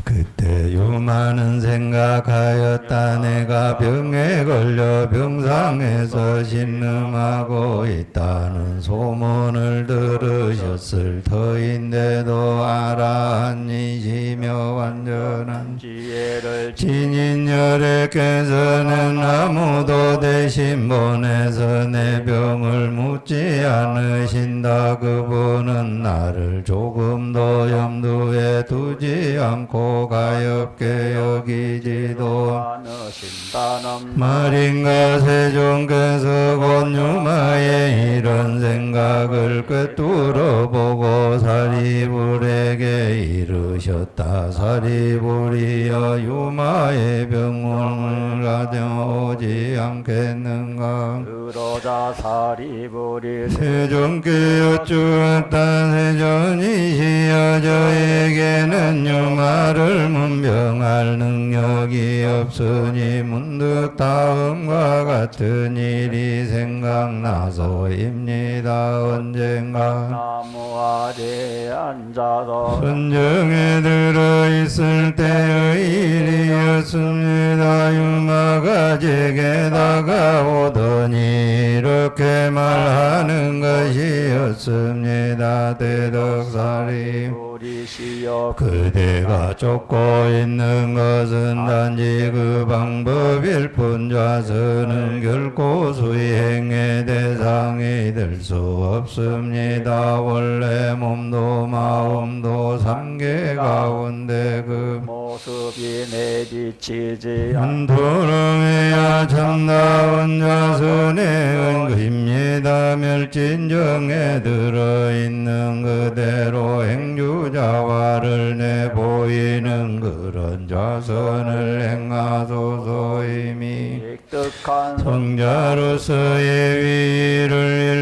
그때 유많은 생각하였다. 내가 병에 걸려 병상에서 신음하고 있다는 소문을 들으셨을 터인데도 아라한이시며 완전한 지혜를 진인열애께서는 아무도 대신 보내서 내 병을 묻지 않으신다. 그분은 나를 조금도 염두에 두지 않고 가엽게 여기지도 않으신다는 말인가. 세종께서 곧 유마의 이런 생각을 꿰뚫어 보고 사리불에게 이르셨다. 사리불이여, 유마의 병을 가져오지 않겠는가. 그러자 사리불이 세종께 여쭈었다. 세존이시여, 저에게는 유마를 문병할 능력이 없으니 문득 다음과 같은 일이 생각나서입니다. 언젠가 나무 아래에 앉아서 선정에 들어있을 때의 일이었습니다. 유마가 제게 다가오더니 이렇게 말하는 것이었습니다. 대덕사리, 우리시여 그대가 쫓고 있는 것은 단지 그 방법일 뿐 좌선은 결코 수행의 대상이 될 수 없습니다. 원래 몸도 마음도 삼계 가운데 그 모습이 내비치지 않도록해야 참다운 자선의 은근입니다. 멸진정에 들어있는 그대로 행주자화를 내보이는 그런 자선을 행하소서이미 획득한 성자로서의 위를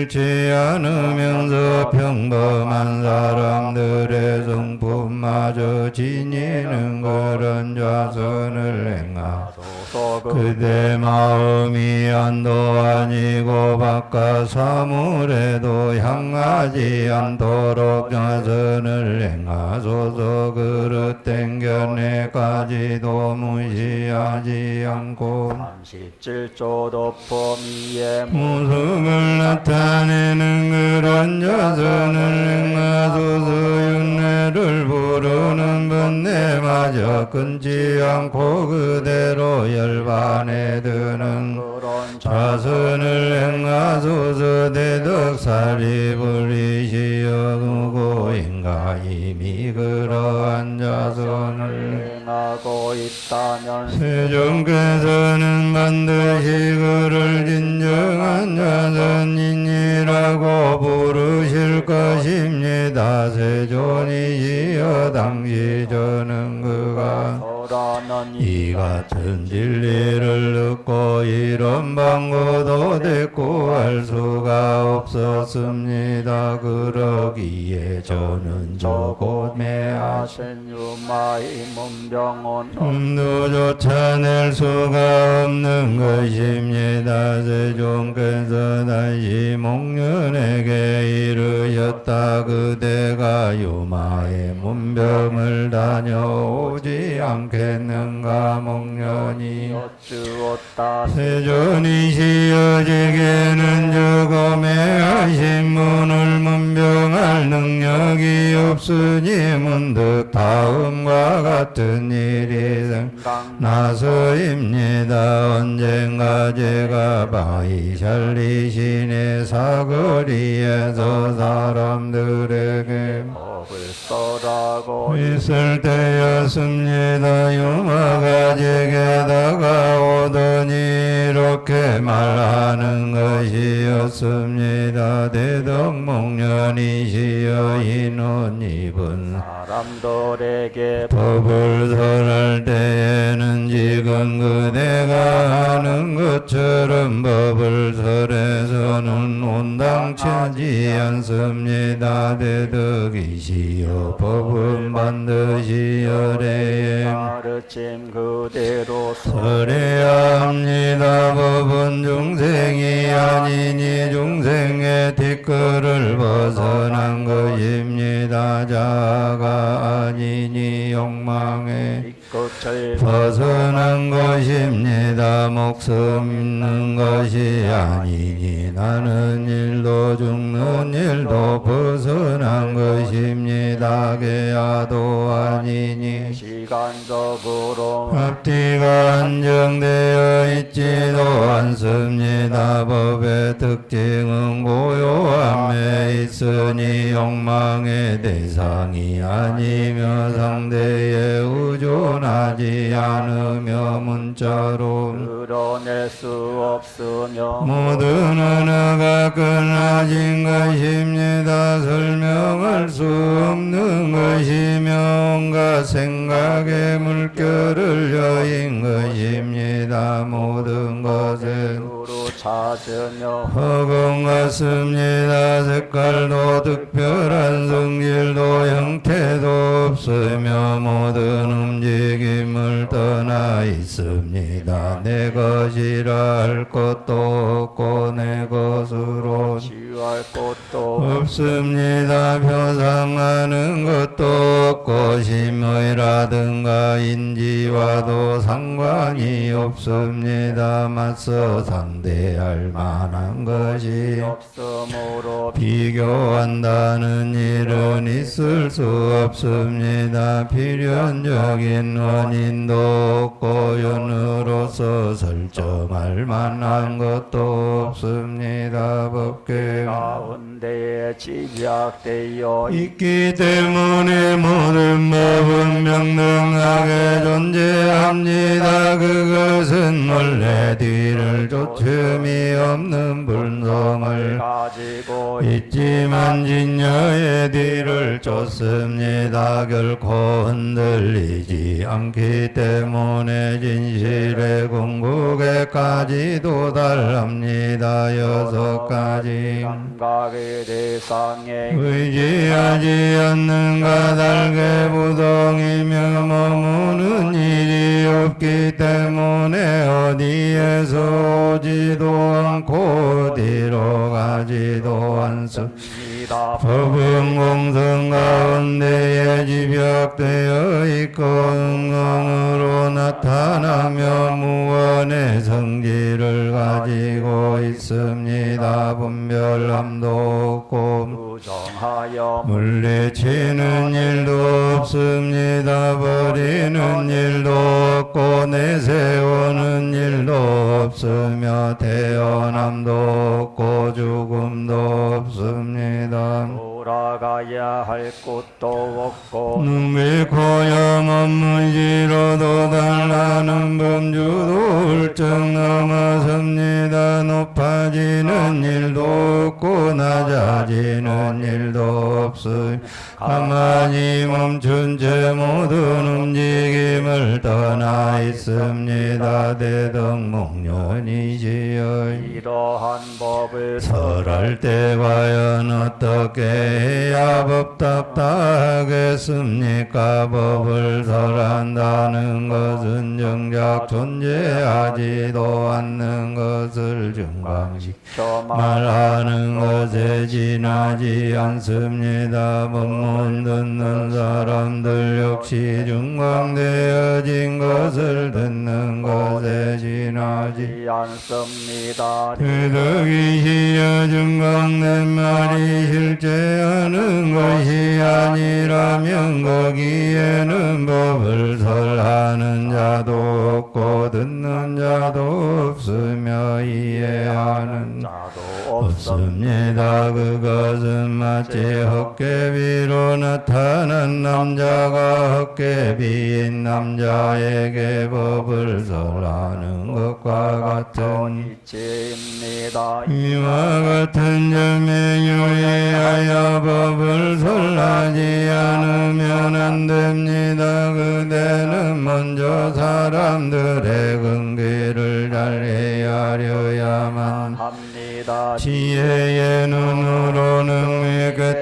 잃지 않으면서 평범한 사람들의 성품마저 지니는 그런 자선을 행하소서. 그대 마음이 안도 아니고 바깥 사물에도 향하지 않도록 자선을 행하소서. 그릇된 견해까지도 무시하지 않고 37조 도품 위에 모습을 나타내는 그런 자선을 행하소서. 윤회를 부르는 번뇌마저 끊지 않고 그대로 열반에 드는 그런 자선을 행하소서. 대덕사리 불이시여, 누구인가 이미 그러한 자선을 행하고 있다면 세종께서는 반드시 그를 진정한 자선인이라고 부르실 것입니다. 세존이시여, 당시 저는 그가 도라는 이 같은 진리를 듣고 이런 방구도 대꾸할 수가 없었습니다. 그러기에 저는 저곳에 하신 유마의 문병은 음도조차 낼 수가 없는 것입니다. 세종께서 다시 목련에게 이르셨다. 그대가 유마의 문병을 다녀오지 않겠는가. 목련이 여쭈었다. 세존이시여, 제게는 저검에 하신 문을 문병할 능력이 없으니 문득 다음과 같은 일이 생각나서입니다. 언젠가 제가 바이샬리신의 사거리에서 사람들에게 법을 써라고 있을 때였습니다. 유마가 제게 다가오더니 이렇게 말하는 것이었습니다. 대덕목련 공연이시여 흰 옷 입은 사람들에게 법을 설할 때에는 지금 그대가 하는 것처럼 법을 설해서는 온당치지 않습니다. 대덕이시여 법은 반드시 열에 가르침 그대로 설해야 합니다. 법은 중생이 아니니 중생의 뒷걸을 벗어난 것입니다. 자아가 아니니 욕망에 끝을 벗어난 것입니다. 목숨 있는 것이 아니니 나는 일도 죽는 일도 벗어난 것입니다. 계야도 아니니 시간적으로 앞뒤가 안정되어 있지도 않습니다. 법의 특징은 고요함에 있으니 욕망의 대상이 아니며 상대에 의존하지 않으며 문자로 드러낼 수 없으며 모든 언어가 끊어진 것입니다. 설명할 수 없는 것이며 온갖 생각의 물결을 여인 것입니다. 모든 것은 주로 찾으며 허공 같습니다. 색깔도 특별한 성질도 형태도 없으며 모든 움직임을 떠나 있습니다. 내 것이라 할 것도 없고 내 것으로 치유할 것도 없습니다. 표상하는 것도 없고 심의라든가 인지와도 상관이 없습니다. 맞서 상대할 만한 것이 없으므로 비교한다는 일은 있을 수 없습니다. 필연적인 원인도 없고 연으로서 설정할 만한 것도 없습니다. 법계 가운데에 집약되어 있기 때문에 모든 법은 명등하게 존재합니다. 그것은 원래 뒤를 쫓음이 없는 불성을 가지고 있지만 진여의 뒤를 쫓습니다. 결코 흔들리지 않기 때문에 진실의 궁극에까지도 달합니다. 6가지 감각의 대상에 의지하지 않는 까닭의 부동이며 머무는 일이 없기 때문에 어디에서 오지도 않고 어디로 가지도 않습니다. 법은 공성 가운데에 집약되어 있고 응응으로 나타나며 무언의 성질을 가지고 있습니다. 분별함도 없고 부정하여 물리치는 일도 없습니다. 버리는 일도 없고 내세우는 일도 없으며 태어남도 없고 죽음도 없습니다. 돌아가야 할 곳도 없고 눈빛 고염 업무지로도 달라는 범주도 훌쩍 넘어섭니다. 높아지는 일도 없고 낮아지는 일도 없으며 가만히 멈춘 채 모든 움직임을 떠나 있습니다. 대덕목련이시여 이러한 법을 설할 때 과연 어떻게 해야 법답답하겠습니까? 법을 설한다는 것은 정작 존재하지도 않는 것을 증강시켜 말하는 것에 지나지 않습니다. 법문 듣는 사람들 역시 증강되어진 것을 듣는 것에 지나지 않습니다. 대덕이시여 증강된 말이 실제 하는 것이 아니라면 거기에는 법을 설하는 자도 없고 듣는 자도 없으며 이해하는 자도 없습니다. 그것은 마치 헛개비로 나타난 남자가 헛개비인 남자에게 법을 설하는 것과 같은 이치입니다. 이와 같은 점에 유의하여 법을 설하지 않으면 안 됩니다. 그대는 먼저 사람들의 근기를 잘 헤아려야만 합니다. 지혜의 눈으로 능히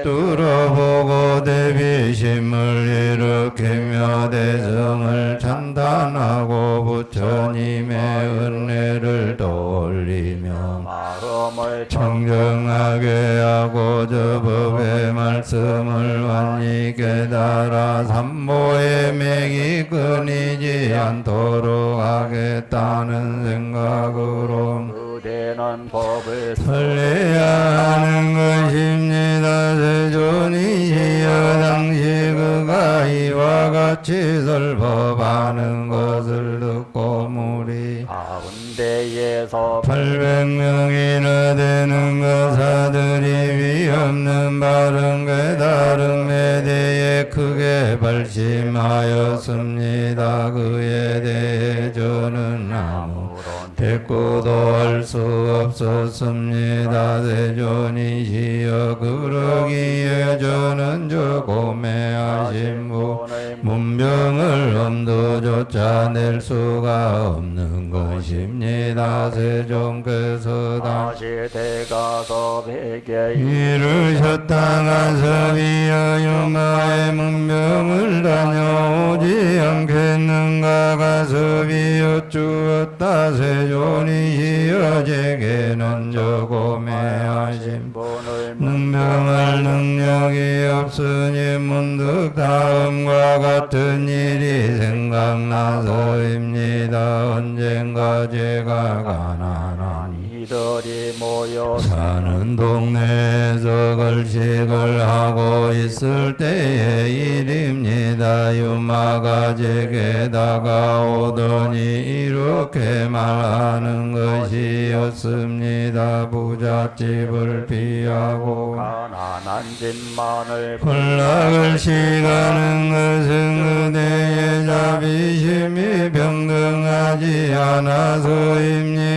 뚫어보고 대비심을 일으키며 대성을 찬탄하고 부처님의 은혜를 떠올리며 마음을 청정하게 하고 저 법의 말씀을 완히 깨달아 삼보의 맥이 끊이지 않도록 하겠다는 생각으로 그대는 법을 설레야 하는 것입니다. 세존이시여 당시 그가 이와 같이 설법하는 것을 듣고 무리 가운데에서 800명이나 되는 거사들이 위없는 바른 깨달음에 대해 크게 발심하였습니다. 그에 대해 저는 아무 대꾸도 할 수 없었습니다. 대존이시여 그러기에 저는 저 고매하신 분 문병을 엄두조차 낼 수가 없는 것입니다. 세존께서 다시 대가서 베개 이르셨다가 서비여 유마의 문병을 다녀오지 않겠는가. 가서비여 주었다. 세존이시여 제게는 저 고매하신 분을 문병할 능력이 없으니 문득 다음과 같은 일이 생각나서입니다. 언젠가 제가 가난하니 이들이 모여 사는 동네에서 걸식을 하고 있을 때의 일입니다. 유마가 제게 다가오더니 이렇게 말하는 것이었습니다. 부잣집을 피하고 가난한 집만을 콜락을 시가는 것은 그대의 자비심이 병등하지 않아서입니다.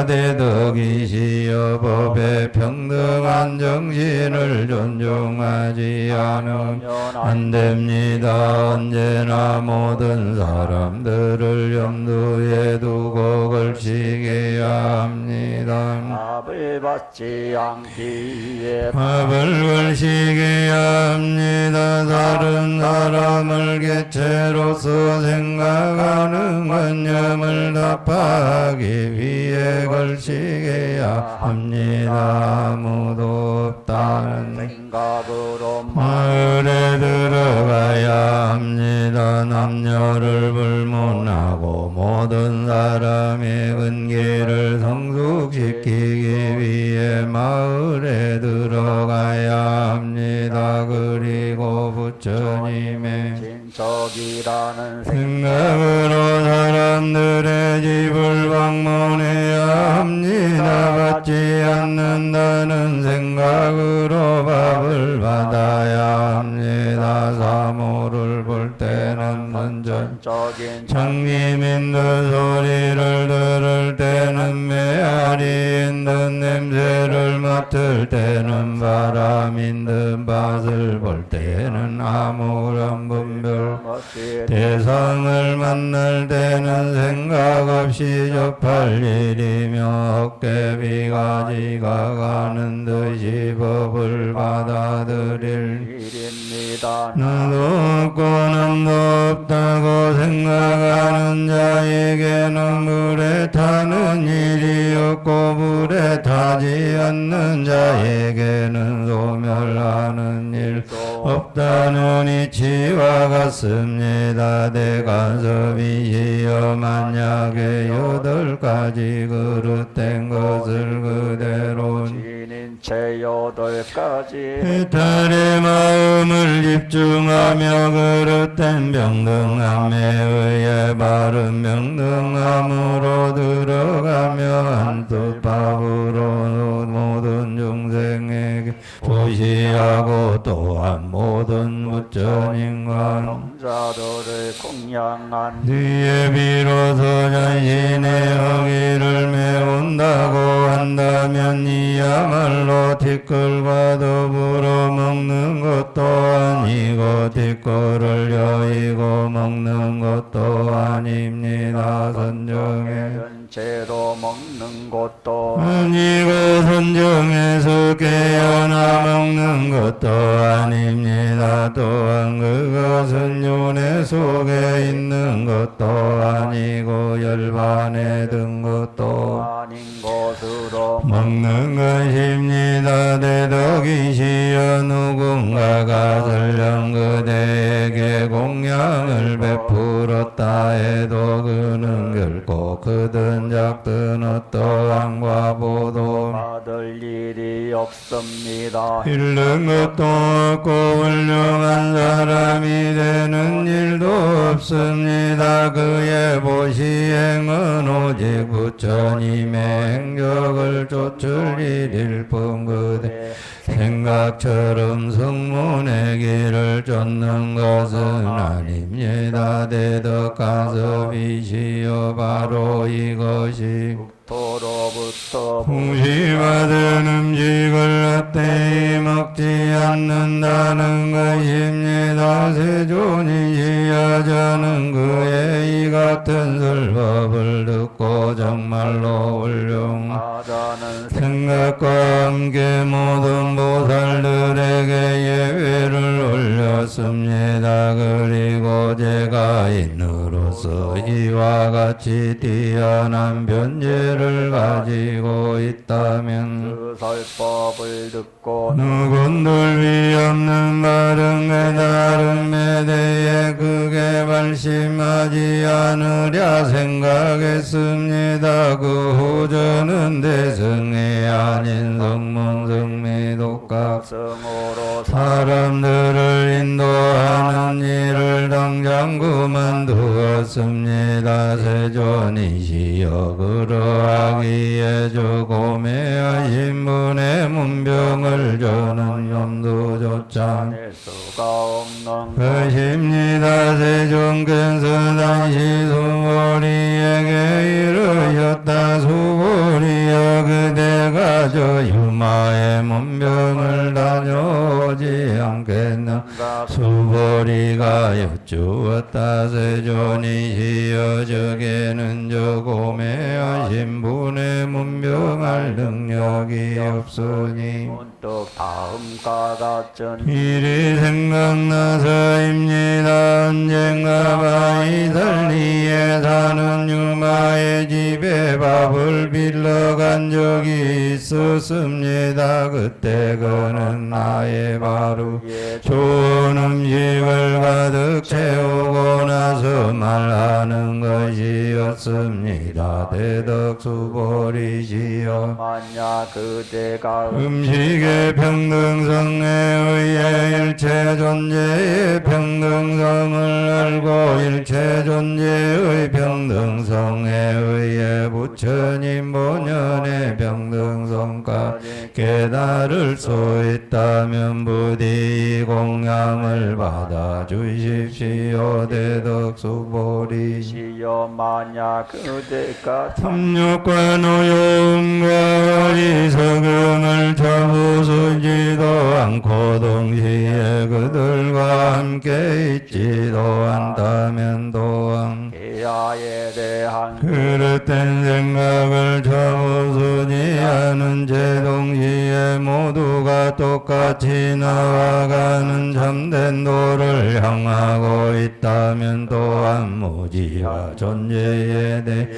대덕이시여 법의 평등한 정신을 존중하지 않으면 안 됩니다. 언제나 모든 사람들을 염두에 두고 걸치게야 합니다. 밥을 받지 않기에 밥을 걸치게야 합니다. 다른 사람을 개체로서 생각하는 관념을 답하기 위해 걸치게야 합니다. 아무도 없다는 생각으로 마을에 들어가야 합니다. 남녀를 불문하고 모든 사람의 근기를 성숙시키기 위해 마을에 들어가야 합니다. 그리고 부처님의 진척이라는 생각으로 사람들의 집을 방문해야 합니다. 받지 않는다는 생각으로 밥을 받아야 합니다. 사모를 볼 때는 먼저 적인 장님인 듯 소리를 들을 때는 메아리인 듯 냄새를 맡을 때는 바람인 듯 맛을 볼 때는 아무런 분별 것이 대상을 만날 때는 생각 없이 접할 일이며 어깨비가 지각하는 듯이 법을 받아들일 일입니다. 나도 없고 남도 없다고 생각하는 자에게는 물에 타는 일이 없고 물에 타지 않는 자에게는 소멸하는 일 없다는 이치와 같습니다. 대간섭이시여 만약에 8가지 그릇된 것을 그대로 진인 일체 여덟 가지 해탈의 마음을 집중하며 그릇된 병등함에 의해 바른 병등함으로 들어가며 한뜻밥으로 모든 중생에게 보시하고 또한 모든 부처님과 자도를 공양한 뒤에 비로소 자신의 허기를 메운다고 한다면 이야말로 티끌과 더불어 먹는 것도 아니고 티끌을 여의고 먹는 것도 아닙니다. 선정에 전체로 먹는 것도 아니고 선정에서 깨어나 먹는 것도 아닙니다. 또한 그것은 윤회 속에 있는 것도 아니고 열반에 든 것도 아닌 것으로 먹는 것입니다. 대덕이시여 누군가가 설령 그대에게 공양을 베풀었다 해도 그는 결코 크든 작든 어떠한 과보도 받을 일이 없습니다. 잃는 것도 없고 훌륭한 사람이 되는 일도 없습니다. 그의 보시행은 오직 부처님의 행적을 쫓을 일일 뿐 그대 생각처럼 성문의 길을 쫓는 것은 아닙니다. 대덕가섭이시여 바로 이것이 도로부터 공시받은 음식을 헛되이 먹지 않는다는 것입니다. 세존이시여 저는 그의 이 같은 설법을 듣고 정말로 훌륭하다는 생각과 함께 모든 보살들에게 예외를 올렸습니다. 그리고 제가 인으로서 이와 같이 뛰어난 변제를 가지고 있다면 그 설법을 듣고 누군들 위없는 바른 깨달음에 대해 크게 발심하지 않으랴 생각했습니다. 그 후 저는 대승이 아닌 성문성미 독각 성으로 사람들을 인도하는 일을 당장 그만두었습니다. 세존이시여 그러하기에 조고매하신 분의 문병을 저는 염두조차 낼 수가 없는 것입니다. 세존께서 다시 수보리에게 이르셨다. 수보리여 그대가 저 유마의 문병을 다녀오지 않겠나. 수보리가 여쭈었다. 세존이시여 저게는 저 고매하신 분의 문병할 능력이 없으니 문득 다음과 같은 일이 생각나서입니다. 언젠가 바이살리에 사는 유마의 집에 밥을 빌러간 적이 있었습니다. 그때 그는 나의 바로 좋은 음식을 가득 채우고 나서 말하는 것이었습니다. 대덕수보리시여 만약 그대가 음식의 평등성에 의해 일체 존재의 평등성을 알고 일체 존재의 평등성에 의해 부처님 본연의 평등성까지 깨달을 수 있다면 부디 공양을 받아 주십시오. 대덕수보리 시여 만약 그대가 탐욕과 노여움과 어리석음을 쳐부수지도 않고 동시에 그들과 함께 있지도 않다면 또한 계야에 대한 그릇된 생각을 쳐부수지 않은 채 동시에 모두가 똑같이 나아가는 참된 도를 향하고 있다면 또한 무지와 존재에 대해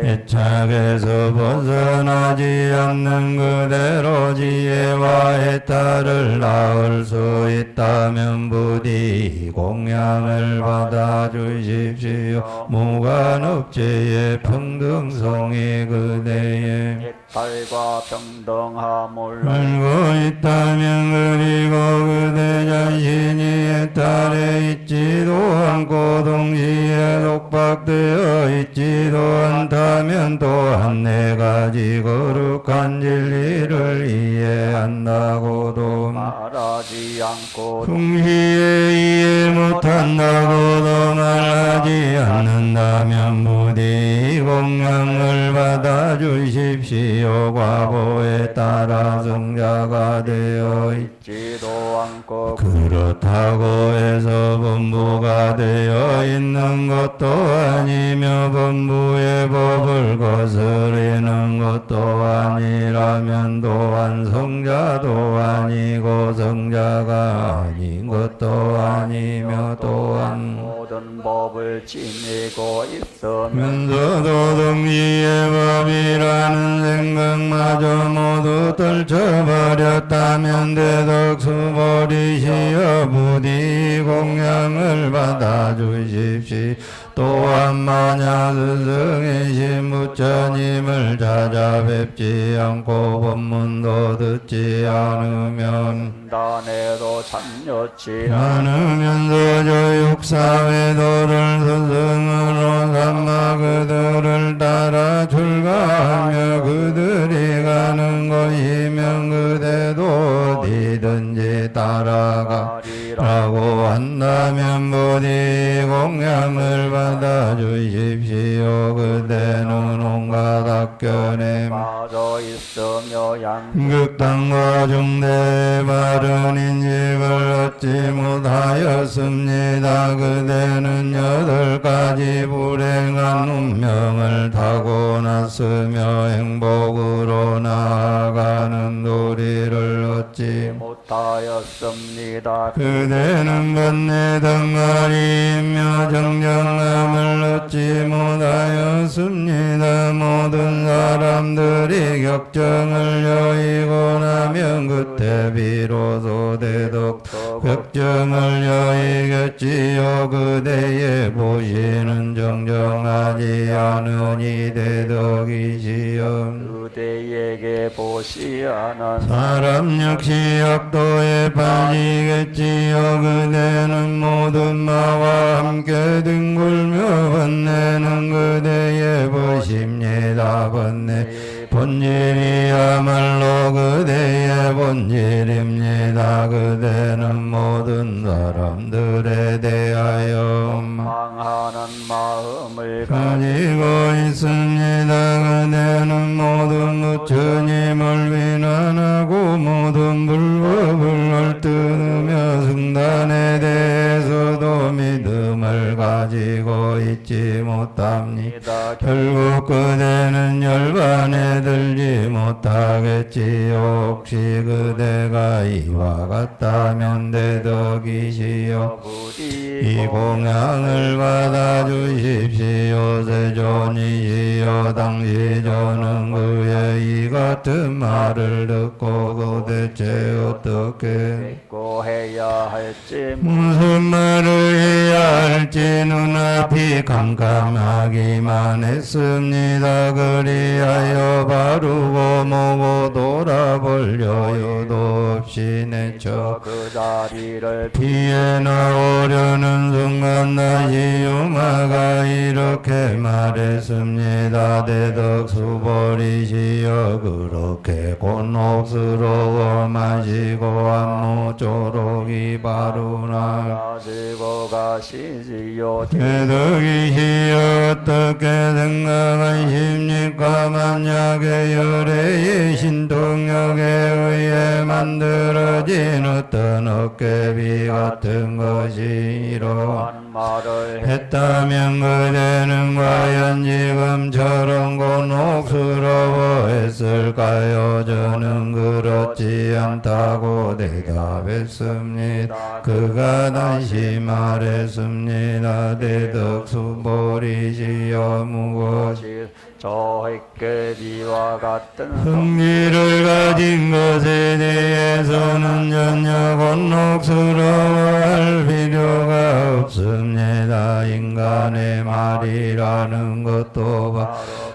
애착에서 벗어나지 않는 그대로 지혜와 해탈을 낳을 수 있다면 부디 공양을 받아주십시오. 무관업체의 평등성이 그대의 해탈과 평등함을 알고 있다면 그리고 그대 자신이 해탈에 있지도 않고 동시에 독박되어 있지도 않다면 또한 네 가지 거룩한 진리를 이해한다고도 말하지 않고 동시에 이해 못한다고도 말하지 않는다면 부디 공양을 받아주십시오. 과보에 따라 성자가 되어 있지도 않고 그렇다고 해서 범부가 되어 있는 것도 아니며 범부의 법을 거스르는 것도 아니라면 또한 성자도 아니고 성자가 아닌 것도 아니며 또한 모든 법을 지니고 있으면 면서도 동시의 법이라는 생각마저 모두 떨쳐버렸다면 대덕수보리시여 부디 공양을 받아주십시오. 또한 만약 스승이신 부처님을 찾아뵙지 않고 법문도 듣지 않으면 단에도 참여치 않으면서 저 육사회도를 스승으로 삼아 그들을 따라 출가하며 그들이 가는 곳이면 그대도 어디든지 따라가라고 한다면 부디 공양을 받아주십시오. 그대는 온갖 악견에 빠져 있으며 극당과 중대 바른 인식을 얻지 못하였습니다. 그대는 8가지 불행한 운명을 타고났으며 행복으로 나아가는 도리를 얻지 못하였습니다. 그대는 번뇌 덩어리이며 정정함을 얻지 못하였습니다. 모든 사람들이 격정을 여의고 나면 그때 비로소 대덕 격정을 여의겠지요. 그대의 보시는 정정하지 않으니 대덕이시여. 그대에게 보시하는 사람 역시 악도에 빠지겠지요. 그대는 모든 마와 함께 뒹굴며 번뇌는 그대의 보십니다. 번뇌 본질이야말로 그대의 본질입니다. 그대는 모든 사람들에 대하여 망하는 마음을 가지고 있습니다. 그대는 모든 부처님을 비난하고 모든 불법을 헐뜯으며 승단에 대해서도 믿음을 가지고 있지 못합니다. 결국 그대는 열반에 들지 못하겠지요. 혹시 그대가 이와 같다면 대덕이시여 이 공양을 받아주십시오. 세존이시여 당시 저는 그의 이 같은 말을 듣고 도대체 어떻게 믿고 해야 할지 무슨 말을 해야 할지 눈앞이 깜깜하기만 했습니다. 그리하여 바르고 모고 돌아볼 여유도 없이 내쳐 그 자리를 피해 나오려는 순간 다시 유마가 이렇게 말했습니다. 대덕수보리시여 그렇게 곤혹스러워 마시고 안모쪼록이 바루나 가지고 가시지요. 대덕이시여 어떻게 생각하십니까? 만약에 열애의 신통력에 의해 만들어진 어떤 어깨비 같은 것이 이러한 말을 했다면 그대는 과연 지금처럼 곤혹스러워했을까요? 했을까요? 저는 그렇지 않다고 대답했습니다. 그가 다시 말했습니다. 대덕수보리시여 무엇이 저에게 이와 같은 승리를 가진 것에 대해서는 전혀 곤혹스러워할 필요가 없습니다. 인간의 말이라는 것도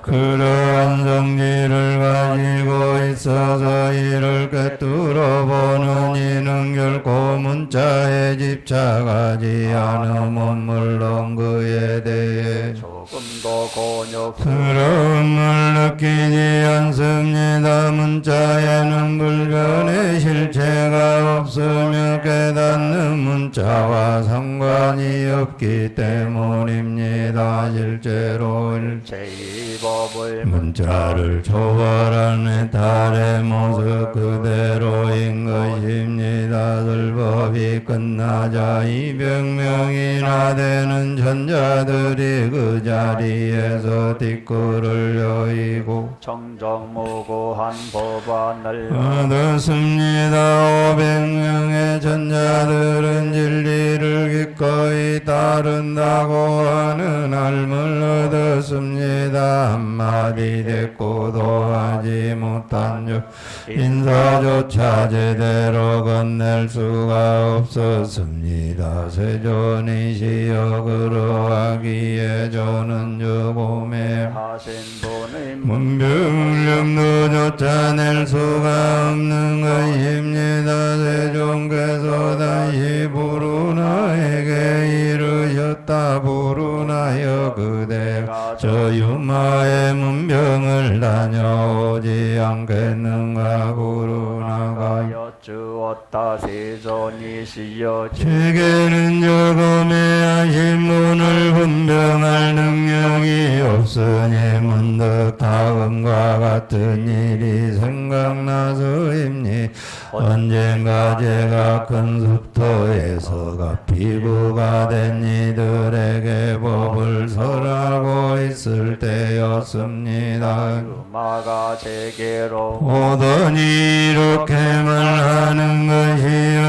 그러한 성질을 가지고 있어서 이를 꿰뚫어 보는 이는 결코 문자에 집착하지 않으면 물론 그에 대해 조금도 곤욕스러워 부러움을 느끼지 않습니다. 문자에는 불변의 실체가 없으며 깨닫는 문자와 상관이 없기 때문입니다. 실제로 제2법을 문자를 초월하는 달의 모습 그대로인 것입니다. 설법이 끝나자 200명이나 되는 전자들이 그 자리에서 뒷골을 여의고 정정무고한 법안을 얻었습니다. 500명의 전자들은 진리를 기꺼이 따른다고 하는 알을 얻었습니다. 한마디 대꾸도 하지 못한 즉 인사조차 제대로 건넬 수가 없었습니다. 세존이시여 그러하기에 저는 저 봄에 하신 분의 문병을 염도조차 낼 수가 없는 것입니다. 세종께서 다시 부르나에게 이르셨다. 부르나여 그대가 저 유마의 문병을 다녀오지 않겠는가. 부르나가 여쭈었다. 세존이시여 제게는 저금에 하신 분을 분별할 능력이 없으니 문득 다음과 같은 일이 생각나서입니. 언젠가 제가 큰 숲터에서가 피부가 된 이들에게 법을 설하고 있을 때였습니다. 마가 제게로 오더니 이렇게 말하는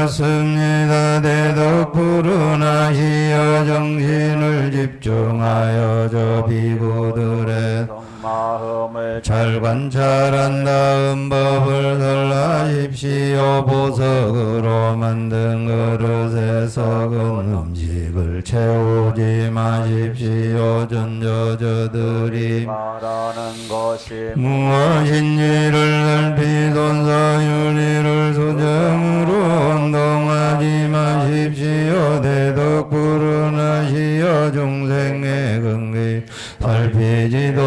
것이었습니다. 대덕부른하시여 정신을 집중하여 저 비구들의 마음을 잘 관찰한 다음 법을 설하십시오. 보석으로 만든 그릇에 썩은 음식을 채우지 마십시오. 전저저들이 말하는 것이 무엇인지를 살피 돈사유리를 소정으로 운동하지 마십시오. 대덕부른하시여 중생의 근기 살피지도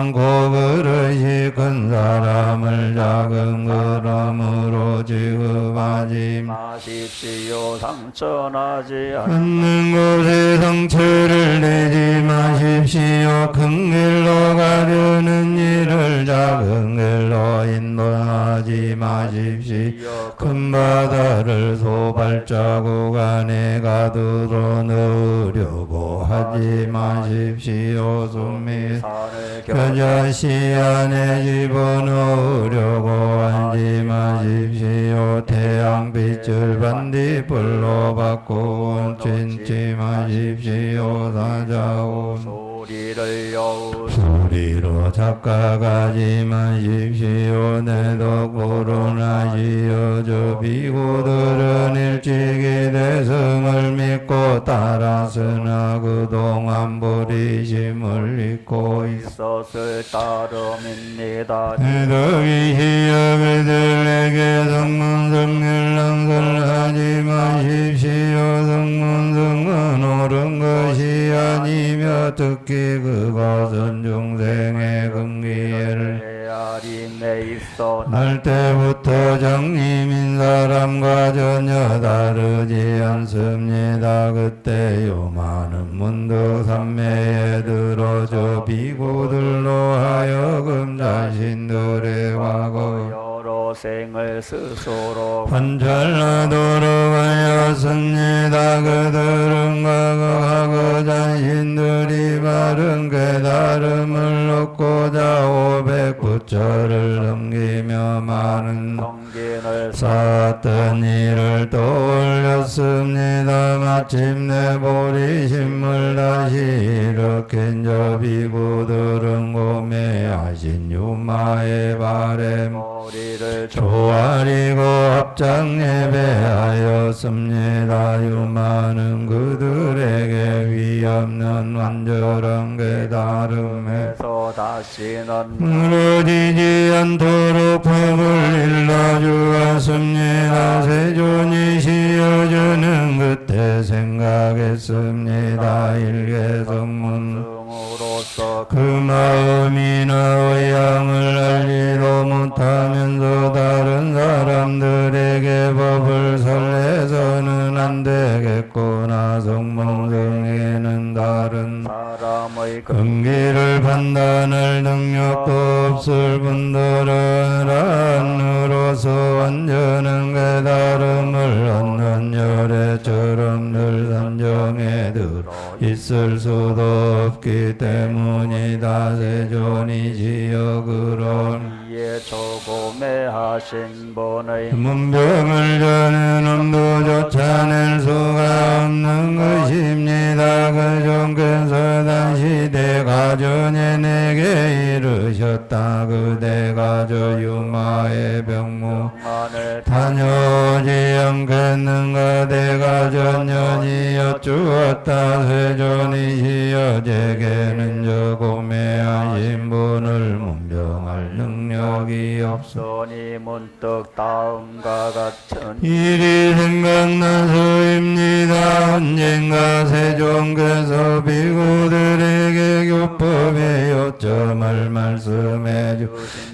않고 그릇이 큰 사람을 작은 그릇으로 취급하지 마십시오. 상처나지 않는 곳에 상처를 내지 마십시오. 큰 길로 가려는 일을 작은 길로 인도하지 마십시오. 큰 바다를 소발자국 안에 가두어 넣으려고 하지 마십시오. 숨이 산을 겨자씨 안에 집어넣으려고 하지 마십시오. 태양빛을 반딧불로 바꾸어 cin지 마십시오. 사자온 소리를 여우 소리로 착각하지 마십시오. 내덕부른하시여 저 비구들은 일찍이 대승을 믿고 따랐으나 그동안 버리심을 잊고 있었을 따름입니다. 대덕이시여 그들에게 성문성결랑설하지 마십시오. 성문성은 옳은 것이 아니며 특히 그것은 중생의 근기를 헤아림에 있어 날 때부터 장님인 사람과 전혀 다르지 않습니다. 그때요 많은 문득 삼매에 들어져 비구들로 하여금 자신들의 과거 여러 고생을 스스로 관찰하도록 하였습니다. 그들은 과거하고 자신들이 바른 깨달음을 얻고자 509절을 넘기며 많은 성gin을 쌓았던 일을 떠올렸습니다. 마침내 보리심을 다시 일으킨 저 비구들은 고매하신 유마의 바램 머리를 조아리고 합장 예배하였습니다. 유마는 그들에게 위없는 완전한 깨달음에 조에서 다시는 무너지지 않도록 법을 일러주었습니다. 세존이 시어주는 그때 생각했습니다. 일개성문 성으로서 그 마음이나 의향을 알지도 못하면서 다른 사람들에게 법을 설레서는 안 되겠구나. 성몽성에는 다른 사람의 근기를 판단할 능력도 없을 분들은 안으로서 완전한 깨달음을 얻는 열애처럼 늘 산정에 들 있을 수도 없기 때문이다. 세존이지여 그런 이에 조금에 하신 분의 문병을 저는 엄두조차 낼 수가 없는 것입니다. 그 종께서 다시 대가전에 내게 이르셨다. 그 대가저 유마의 병무 안을 다녀오지 않겠는가. 대가전 년이 여쭈었다. 세존이시여 제게는 저 고매하신 분을 문병할 능력이 없어 손이 문득 다음과 같은 일이 생각나서입니다. 언젠가 세종께서 비구들에게 교법의 요점을 말씀해 주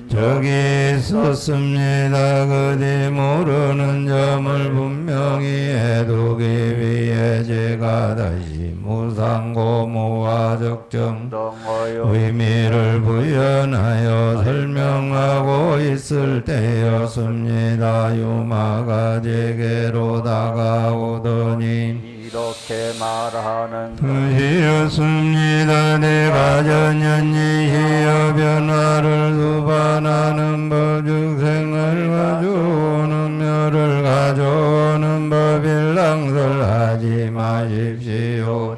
적이 있었습니다. 그디 모르는 점을 분명히 해두기 위해 제가 다시 무상고무와 적정 동어요 의미를 부연하여 설명하고 있을 때였습니다. 유마가 제게로 다가오더니 이렇게 말하는 그시였습니다. 내가 전연이시여 변화를 수반하는 법, 즉 생을 가져오는 멸을 가져오는 법을 낭설하지 마십시오.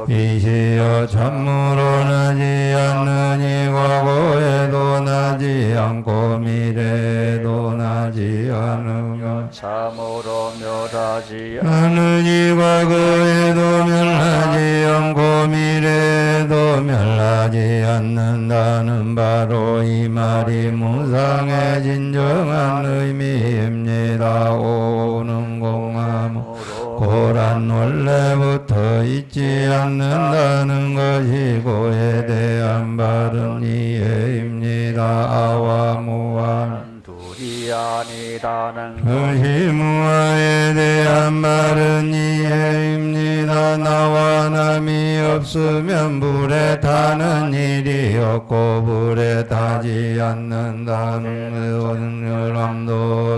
이시여 참으로 나지 않느니 과거에도 나지 않고 미래에도 나지 않으며 참으로 멸하지 하느니 과거에도 멸하지 않고 미래에도 멸하지 않는다는 바로 이 말이 무상의 진정한 의미입니다. 오는 공함 고란 원래부터 있지 않는다는 것이 고에 대한 바른 이해입니다. 아와 무한 둘이 아니라는 그것이 무아에 대한 바른 이해입니다. 나와 남이 없으면 불에 타는 일이 없고 불에 타지 않는다는 öz멸함도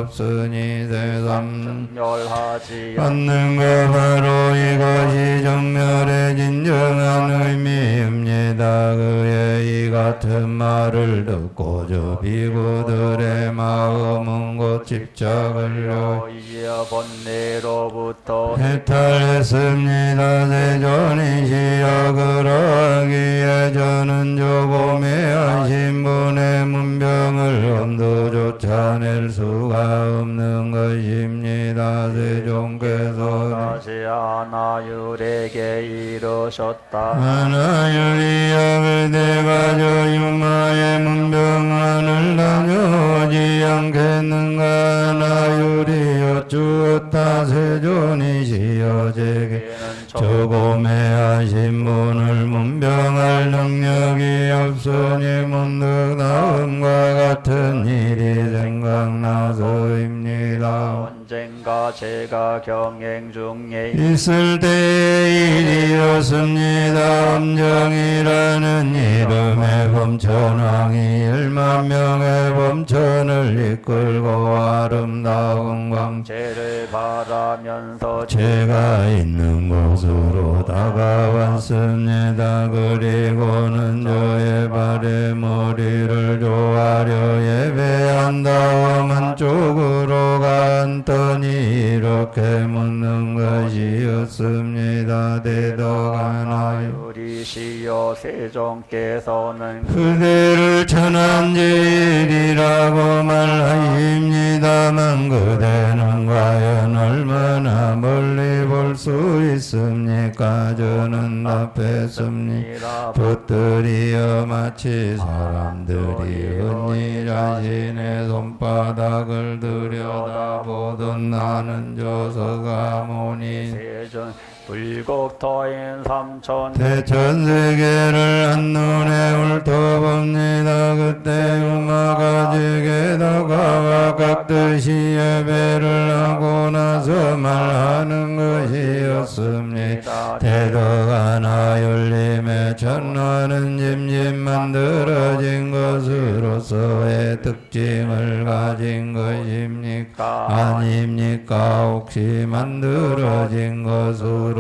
없으니 세상 열하지 않는 것 바로 이것이 정멸의 진정한 의미입니다. 그의 이 같은 말을 듣고 저 비구들의 마음은 곧 집착을요 이어 번뇌로부터 해탈했습니다. 세존이시여 그러하기에 저는 조금의 하신 분의 문병을 엄두조차 낼 수가 없는 것입니다. 세존께서 다시 하나율에게 이르셨다 하나율이여 그대가 저 유마의 문병안을 다녀오지 않겠는가. 하나율이 여쭈었다. 세존이시여 제게 저 고매하신 분을 문병할 능력이 없으니 문득 다음과 같은 일이 생각나서입니다. 언젠가 제가 경행 중에 있을 때의 일이었습니다. 엄정이라는 이름의 범천왕이 1만 명의 범천을 이끌고 아름다운 광채를 바라면서 제가 있는 곳으로 다가왔습니다. 그리고는 저의 발에 머리를 조아려 예배한 다음 한쪽으로 갔더니 이렇게 묻는 것이었습니다. 대덕하나요 유리시여 세종께서는 그대를 천한제일이라고 말하십니다만 그대는 과연 얼마나 멀리 볼 수 있습니까? 저는 답했습니다. 붙들이여 마치 사람들이 흔히 자신의 손바닥을 들여다보던 나는 저서가모니 세존 불국토인 삼천 대천세계를 한눈에 훑어봅니다. 그때 유마가 제게 다가와 깍듯이 예배를 하고 나서 말하는 것이었습니다. 대덕하나 열림의 천하는 짐짓 만들어진 것으로서의 특징을 가진 것입니까? 아닙니까? 혹시 만들어진 것으로서의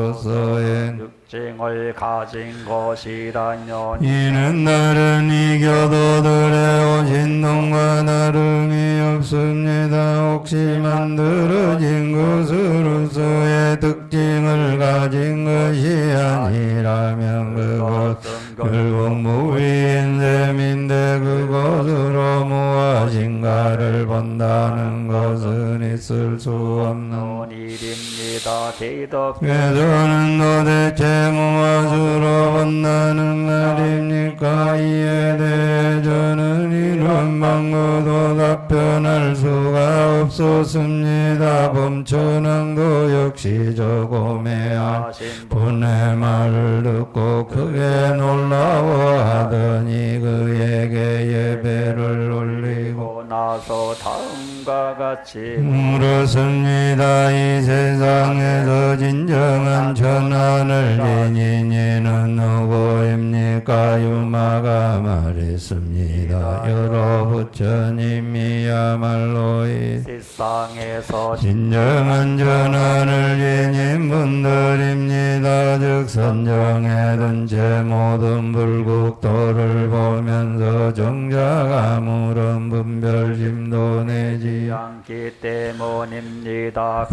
특징을 가진 것이라뇨. 이는 다른 이교도들의 오신 놈과 다름이 없습니다. 혹시 만들어진 것으로서의 특징을 가진 것이 아니라면 그것 결국 무위인 셈인데 그것으로 무엇인가를 본다는 것은 있을 수 없는 일입니다. 대덕 저는 도대체 무엇으로 본다는 말입니까? 이에 대해 저는 이런 방구도 답변할 수가 없었습니다. 범천왕도 역시 조금의 분의 말을 듣고 크게 놀라워하더니 그에게 예배를 올리고 나서 다음과 같이 물었습니다. 이 세상에서 진정한 천하를 지닌 이는 누구입니까? 유마가 말했습니다. 여러 부처님이야말로 이 세상에서 진정한 천하를 지닌 분들입니다. 즉 선정해둔 제 모든 불국도를 보면서 정작 아무런 분별심도 내지 않기 때문입니다.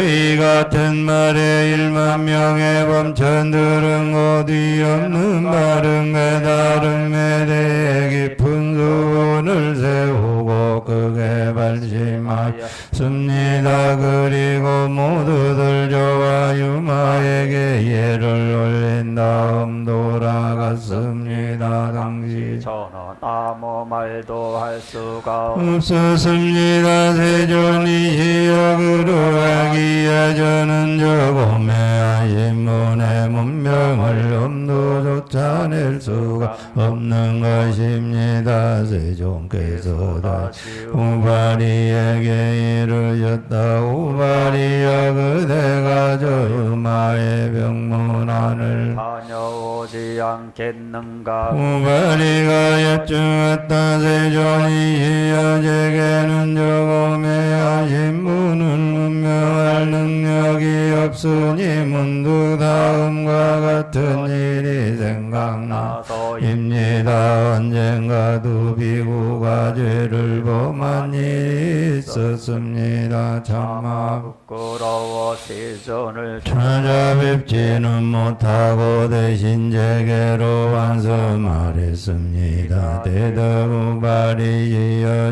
이 같은 말에 1만 명의 범천들은 어디 없는 바른 깨달음에 대해 깊은 수원을 세우고 크게 발심하였습니다. 그리고 모두들 저와 유마에게 예를 올린 다음 돌아갔습니다. 당시 저는 아무 말도 할 수가 없었습니다. 세존이시여 그러하기에 저는 저곰의 하신 분의 문명을 엄두조차 낼 수가 없는 것입니다. 세존께서 다시 우바리에게 이르셨다. 우바리여 그대가 저 유마의 병문안을 다녀오지 않겠는가. 우바리가 여쭈었다. 세존이시여 제게는 저곰의 하신 분은 문명할 능력이 없으니 문득 다음과 같은 일이 생각나입니다. 언젠가 두 비구가 죄를 범한 일이 있었습니다. 차마 부끄러워 세존을 찾아뵙지는 못하고 대신 제게로 와서 말했습니다. 대덕우발이여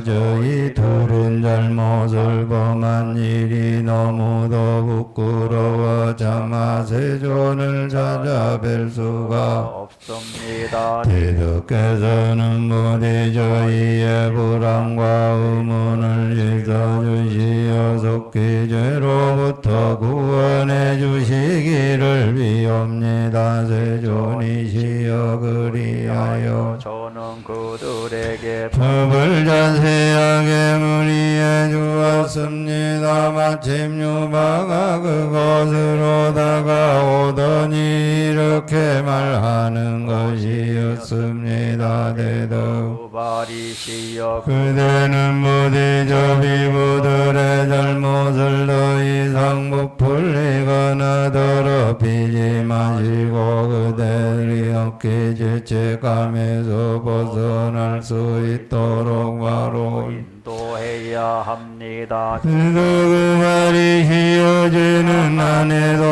저희 둘은 잘못을 범한 일이 너무도 부끄러워 차마 세존을 찾아뵐 수가 없습니다. 대덕께서는 부디 저희의 불안과 의문을 씻어주시어 속히 죄로부터 구원해 주시기를 비옵니다. 세존이시여 그리하여 저는 그들에게 법을 자세하게 문의해 주었습니다. 마침 유마가 그곳으로 다가오더니 이렇게 말하는 것이 되었습니다. 대덕 구발이시여 그대는 부디 저 비구들의 잘못을 더 이상 부풀리거나 더럽히지 마시고 그들이 어깨 죄책감에서 벗어날 수 있도록 바로 인도해야 합니다. 그도 그 말이 휘어지는 안에도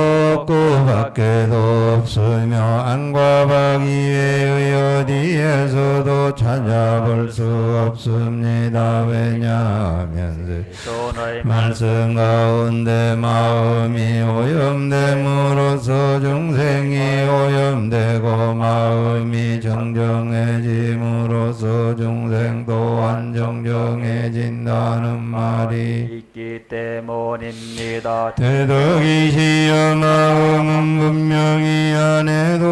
없고 밖에도 없으며 안과 밖 이외의 어디에서도 찾아볼 수 없습니다. 왜냐하면 손의 말씀 가운데 마음이 오염됨으로써 중생이 오염되고 마음이 정정해짐으로써 중생 또한 정정해진다는 말이 있기 때문입니다. 대덕이시여 마음은 분명히 안에도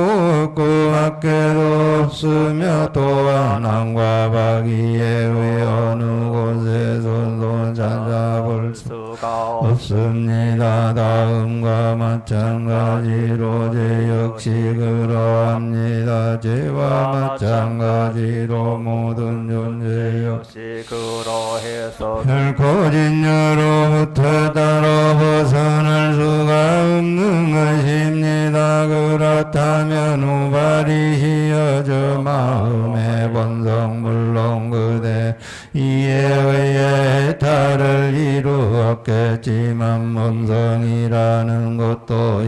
없고 밖에도 없으며 또한 안과 밖 이외의 어느 곳에서도 찾아볼 수 수가 없습니다. 다음과 마찬가지로 제 역시 그러합니다. 죄와 마찬가지로 모든 존재 역시 없이 그러해서 결코 진여로부터 따로 벗어날 수가 없는 것입니다. 그렇다면 우발이시여 저 마음의 본성 물론 그대 이에 의해 해탈을 이루었겠지만 본성이라는 것도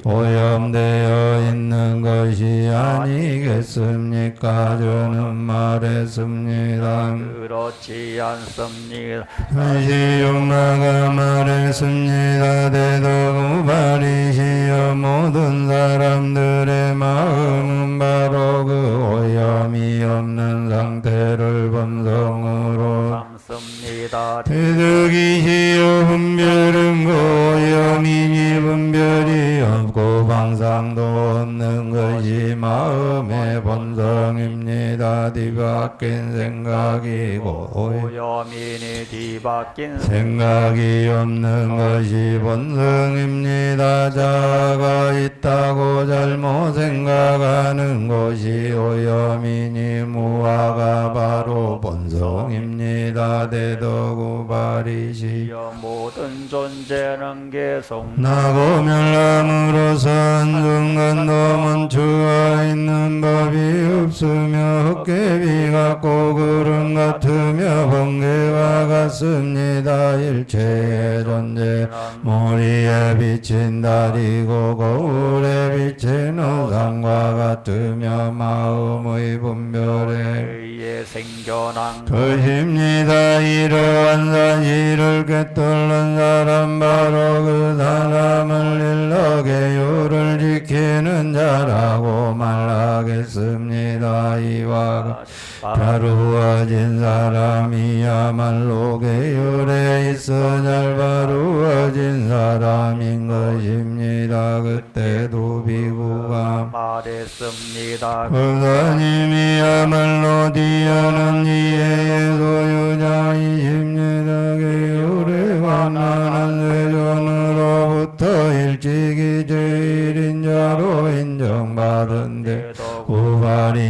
오염되어 있는 것이 아니겠습니까? 저는 말했습니다. 그렇지 않습니다. 다시 용마가 말했습니다. 대덕 우발이시여 모든 사람들의 마음은 바로 그 오염이 없는 상태를 본성으로 삼습니다. 대덕이시여 분별은 그 오염이니 분별이 없고 방상도 없는 것이 마음의 본성입니다. 뒤바뀐 생각이고 오염이니 뒤바뀐 생각이 없는 것이 본성입니다. 자아가 있다고 잘못 생각하는 것이 오염이니 무아가 바로 본성입니다. 대덕우발이시 모든 존재는 계속 나고 멸함으로서 한순간도 멈추어 있는 법이 없으며 헛개비 같고 구름 같으며 번개와 같습니다. 일체의 존재 모리에 비친 달이고 거울에 비친 우상과 같으며 마음의 분별에 의에 생겨난 것입니다. 이러한 사실을 꿰뚫는 사람 바로 그 사람을 일러 계율을 지키는 자라고 말하겠습니다. 이와 바루어진 사람이야말로 계율에 있어 잘 바루어진 사람인 것입니다. 그때도 비구가 말했습니다. 부사님이야말로 뒤에는 이해의 소유자이십니다. 계율에 관한한 세존으로부터 일찍이 제일인 자로 인정받은데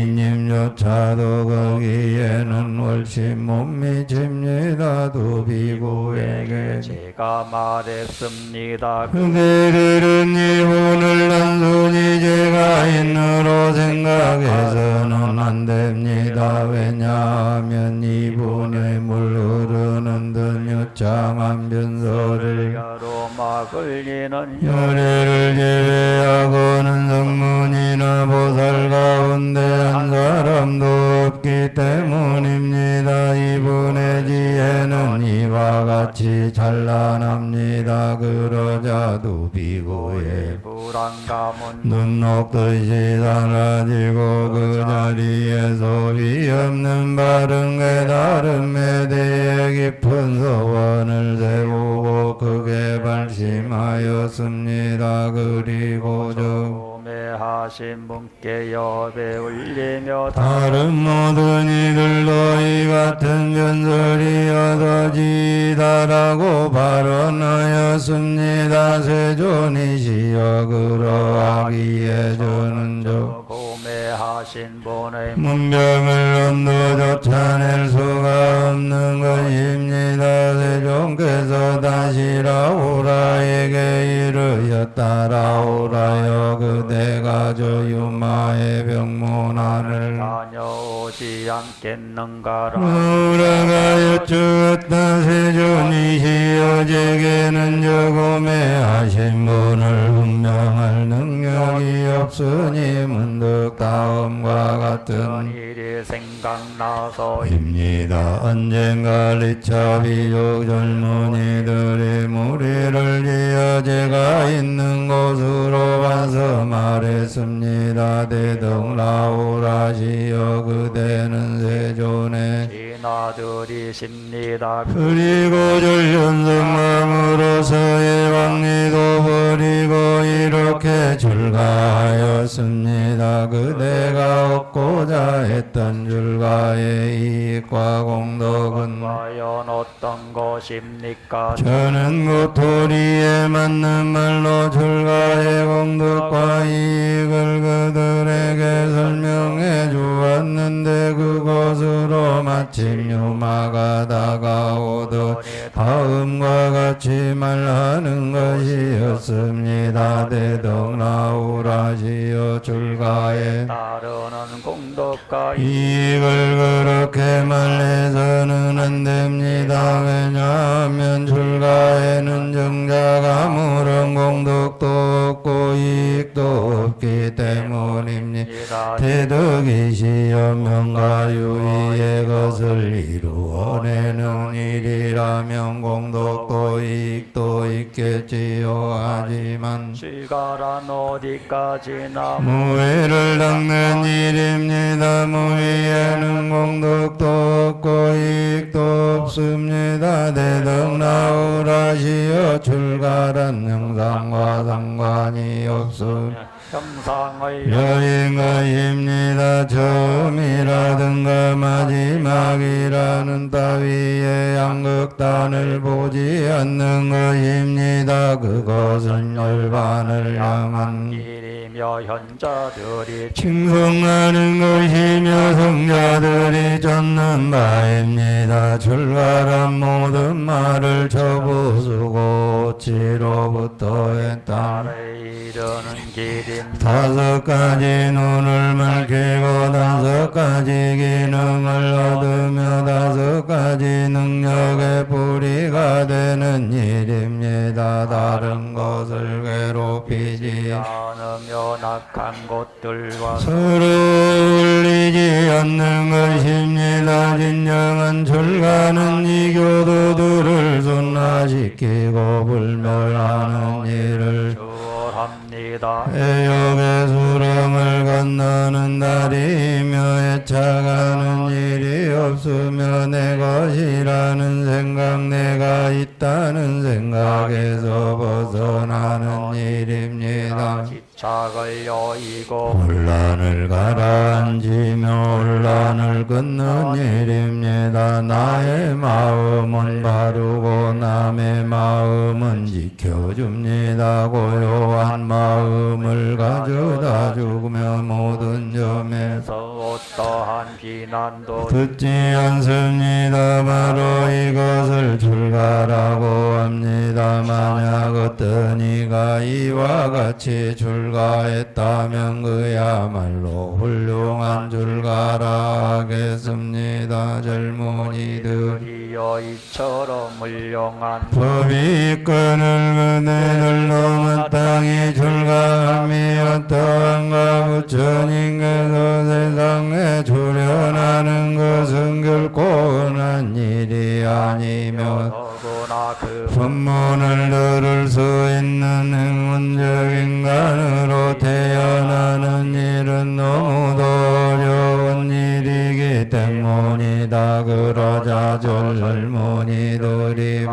우발이님조차도 거기에는 훨씬 못 미칩니다. 두 비구에게 제가 말했습니다. 그대들은 이분을 단순히 제가 인으로 생각해서는 안 됩니다. 왜냐하면 이분의 물 흐르는 듯 유창한 변소를 가로마 걸리는 열애를 제외하고는 성문이나 보살 가운데 한 사람도 없기 때문입니다. 이분의 지혜는 이와 같이 찬란합니다. 그러자 두비고에 불안감은 눈 녹듯이 사라지고 그 자리에 소위 없는 바른 깨달음에 대해 깊은 소원을 세우고 크게 발심하였습니다. 그리고 저 하신 분께 여배 울리며 다른 모든 이들도 이 같은 변설이 얻어지다라고 발언하였습니다. 세존이시여 그러하기에 저는 저 하신 분의 문병을 온도 쫓아낼 수가 없는 것입니다. 세종께서 다시 라오라에게 이르였다라오라여 그대가 저 유마의 병문안을 다녀오지 않겠는가라. 라오라가 여쭈었다. 세존이시여 제게는 저금에 하신 분을 분명할 능력이 없으니 문득 다음과 같은 일이 생각나서 입니다. 언젠가 리차 비족 젊은이들이 무리를 지어 제가 있는 곳으로 와서 말했습니다. 대등 라오라시여 그대는 세존에 지나들이십니다. 그리고 전륜성함으로서의 왕리도 버리고 이렇게 출가하였습니다. 그대가 얻고자 했던 출가의 이익과 공덕은 과연 어떤 것입니까? 저는 고토리에 맞는 말로 출가의 공덕과 이익을 그들에게 설명해 주었는데 그것으로 마침 유마가 다가오듯 다음과 같이 말하는 것이었습니다. 대등 라오라시여 출가에 따르는 공덕과 이익을 그렇게 말해서는 안 됩니다. 왜냐하면 출가에는 정작 아무런 공덕도 없고 이익도 없기 때문입니다. 대덕이시여 명가유의의 것을 이루어내는 일이라면 공덕도 이익도 있겠지요. 하지만 출가란 어디까지나 무의를 닦는 일입니다. 무의에는 공덕도 없고 이익도 없습니다. 대등 라오라시여 출가란 영상과 상관이 없습니다. 형상의 여인 것입니다. 처음이라든가 마지막이라는 따위의 양극단을 보지 않는 것입니다. 그것은 열반을 향한 길이며 현자들이 칭송하는 것이며 성자들이 쫓는 바입니다. 출가란 모든 말을 저부수고 지로부터 했다. 나를 이르는 길임. 다섯 가지 눈을 밝히고 다섯 가지 기능을 얻으며 다섯 가지 능력의 뿌리가 되는 일입니다. 다른 것을 괴롭히지 않으며 낙한 곳들과 서로 울리지 않는 것입니다. 진정한 출가는 이 교도들을 순화시키고 불멸하는 일을 주합니다. 애욕의 수렁을 건너는 날이며 애착하는 일이 없으며 내 것이라는 생각 내가 있다는 생각에서 벗어나는 일입니다. 기착을 여의고 혼란을 가라앉히며 혼란을 끊는 일입니다. 나의 마음은 바르고 남의 마음은 지켜줍니다. 고요한 마음을 가져다 주며 모든 점에서 어떠한 비난도 듣지 않습니다. 바로 이것을 출가라고 합니다. 만약 어떤 이가 이와 같이 출가했다면 그야말로 훌륭한 출가라 하겠습니다. 젊은이들 이어 이처럼 훌륭한 법이 이끄는 그대들로 마땅히 출가함이 어떠한가. 부처님께서 세상에 출현하는 것은 결코 흔한 일이 아니며 더구나 그 법문을 들을 수 있는 행운적 인간으로 태어나는 일은 너무도 어려운 일이기 때문이다. 그러자 젊은이들이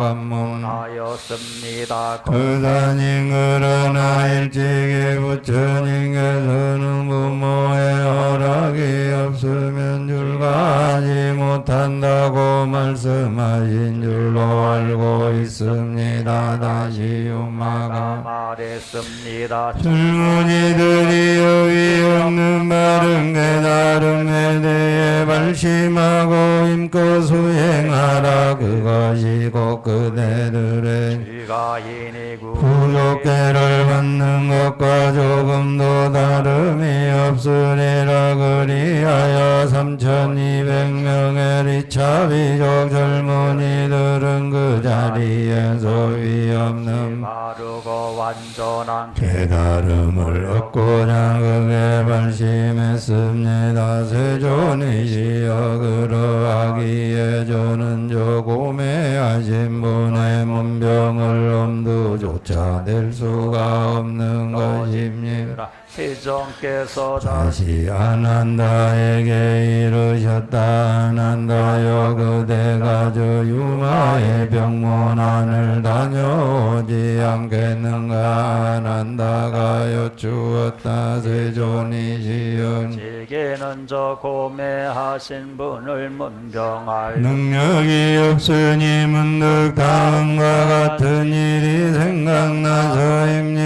하였습니다. 그다님 그러나 일찍이 부처님께서는 부모의 허락이 없으면 있는 줄 가지 못한다고 말씀하신 줄로 알고 있습니다. 다시 유마가 말했습니다. 젊은이들이 여기 없는 바른 깨달음에 대해 발심하고 힘껏 수행하라. 그것이 곧 그대들의 주가 이니구 부족계를 받는 것과 조금도 다름이 없으리라. 그리하여 3200명의 리차비족 젊은이들은 그 자리에 소위 없는 바르고 완전한 깨달음을 얻고자 극에 발심했습니다. 세존이시여 그러하기에 저는 조금해하신 분의 문병을 엄두조차 낼 수가 없는 것입니다. 세종께서 다시 아난다에게 이르셨다. 아난다여 그대가 저 유마의 병문안을 다녀오지 않겠는가. 아난다가 여쭈었다. 세존이시여 제게는 저 고매하신 분을 문병할 능력이 없으니 문득 다음과 같은 일이 생각나서입니다.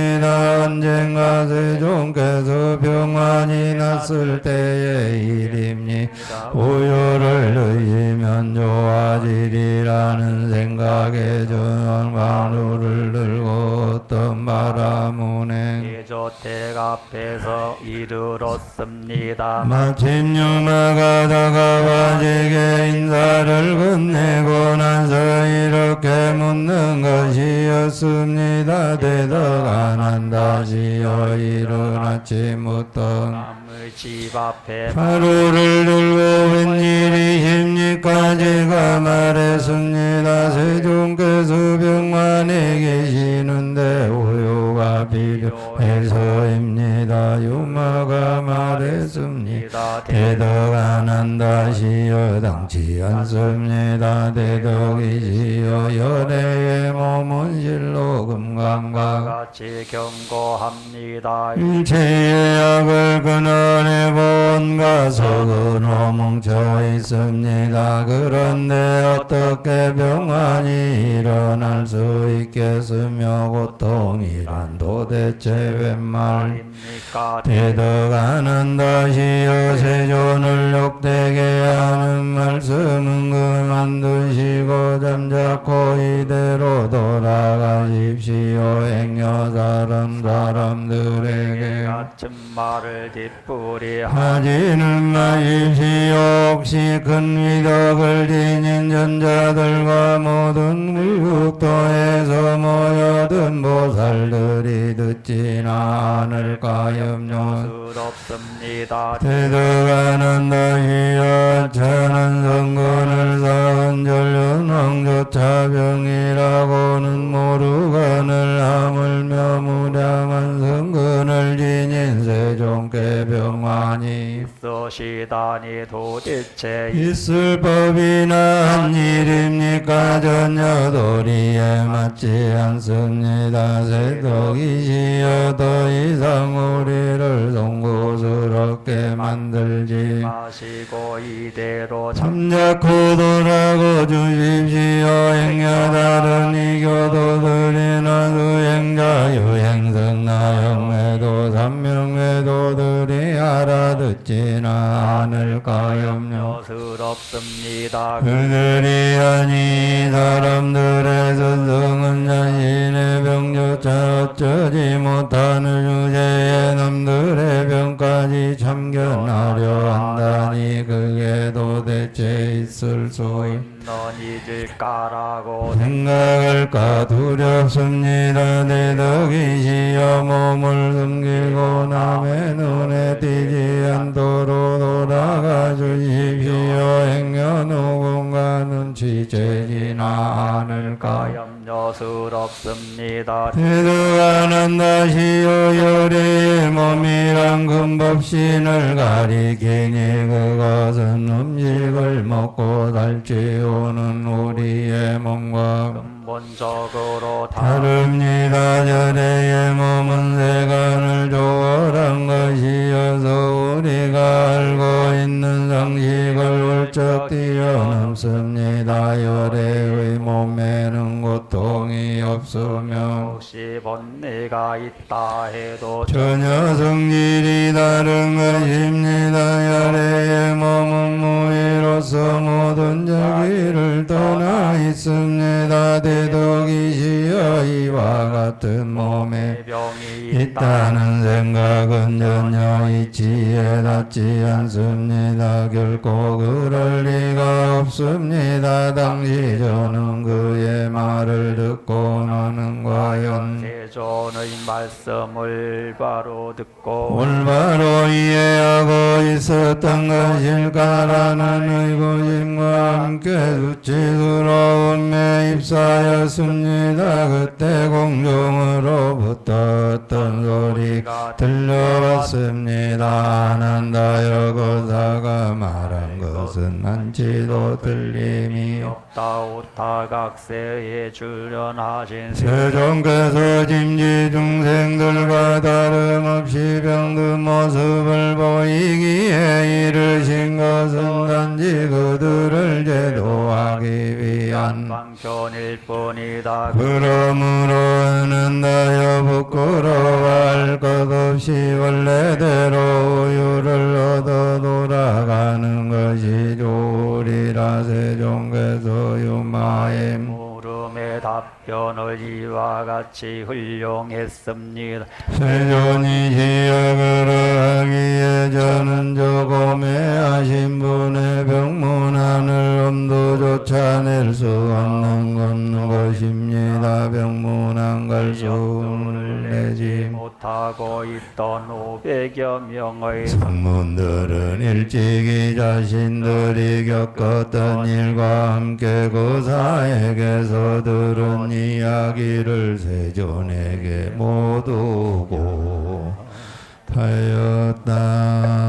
언젠가 세종께서 병환이 났을 때의 일입니다. 우유를 드시면 좋아지리라는 생각에 저는 마루를 들고 어떤 바람 운행 예조택 앞에서 이르렀습니다. 마침 유마가 다가와 제게 인사를 건네고 나서 이렇게 묻는 것이었습니다. 대덕 아난다시여 이른 아침부터 남의 집 앞에 하루를 들고 웬일이십니까? 제가 말했습니다. 세종께서 병환에 계시는데 우유가 필요해서입니다. 유마가 말했습니다. 대덕 아난다시여 당치 않습니다. 대덕이시여 열애의 몸은 실로 금강과 같이 경고합니다. 일체의 약을 그날에 본가 속으로 뭉쳐 있습니다. 그런데 어떻게 병환이 일어날 수 있겠으며 고통이란 도대체 웬 말입니까? 대덕 아난다시여 세존을 욕되게 하는 말씀은 그만두시고 잠자코 이대로 돌아가십시오. 행여 사람들에게 같은 말을 뒷부리 하지는 마십시오. 혹시 큰 위덕을 지닌 전자들과 모든 물국도에서 모여든 보살들이 듣지나 않을까 염려 스럽습니다. 대덕 아난다시여 천한 성근을 쌓은 전륜왕조차 병이라고는 모르거늘 하물며 무량한 성근을 지닌 세종께 병환이 있으시다니 도대체 있을 법이나 한 일입니까? 전혀 도리에 맞지 않습니다. 세덕이시여 더 이상 우리를 송구스럽게 만들지 마시고 이대로 잠자코 돌아고 주십시오. 행여 다른 이교도들이나 수행자 유행성나 영매도 삼명매도들이 알아듣지나 않을까 염려 스럽습니다. 그들이 아니 사람들의 선성은 자신의 병조차 어쩌지 못하는 유죄에 남들의 병까지 참견하려 한다니 그게 도대체 있을 수 넌 잊을까라고 생각할까 두렵습니다. 대덕이시여 몸을 숨기고 남의 눈에 띄지 않도록 돌아가 주십시오. 행여 누군가 눈치채지나 않을까 염려스럽습니다. 대덕 아난다시여 열애의 몸이란 금법신을 가리키니 그것은 음식을 먹고 살찌우는 우리의 몸과 근본적으로 다릅니다. 절에의 몸은 세간을 초월한 것이어서 우리가 알고 있는 상식을 훌쩍 뛰어넘습니다. 열애의 몸에는 고통이 없으며 혹시 본내가 있다 해도 전혀 성질이 다른 것입니다. 열애의 몸은 무의로서 모든 자기를 떠나 있습니다. 대덕이시여 이와 같은 몸에 병이 있다는 생각은 전혀 이치에 닿지 않습니다. 결코 그럴 리가 없습니다. 당시 저는 그의 말을 듣고 나는 과연 세존의 말씀을 바로 듣고 올바로 이해하고 있었던 것일까라는 의구심과 함께 수치스러움에 휩싸였습니다. 그때 공중으로부터 어떤 소리가 들려왔습니다. 아난다여 거사가 말한 것은 한치도 들림이 없다 오타각세에 출연하신 세종께서 짐지 중생들과 다름없이 병든 모습을 보이기에 이르신 것은 단지 그들을 제도하기 위한 방편일 뿐이다. 그러므로 은은다여 부끄러워할 것 없이 원래대로 우유를 얻어 돌아가는 것이 좋으리라. 세종께서 유마에 물음의 답변을 이와 같이 훌륭했습니다. 세존이시여 그러하기에 저는 조금 애하신 분의 병문안을 엄두조차 낼 수 없는 것입니다. 병문안 갈 수를 내지 못하고 있던 500여 명의 성문들은 일찍이 자신들이 겪었던 일과 함께 거사에게서 들은 이야기를 세존에게 모두 고하였다.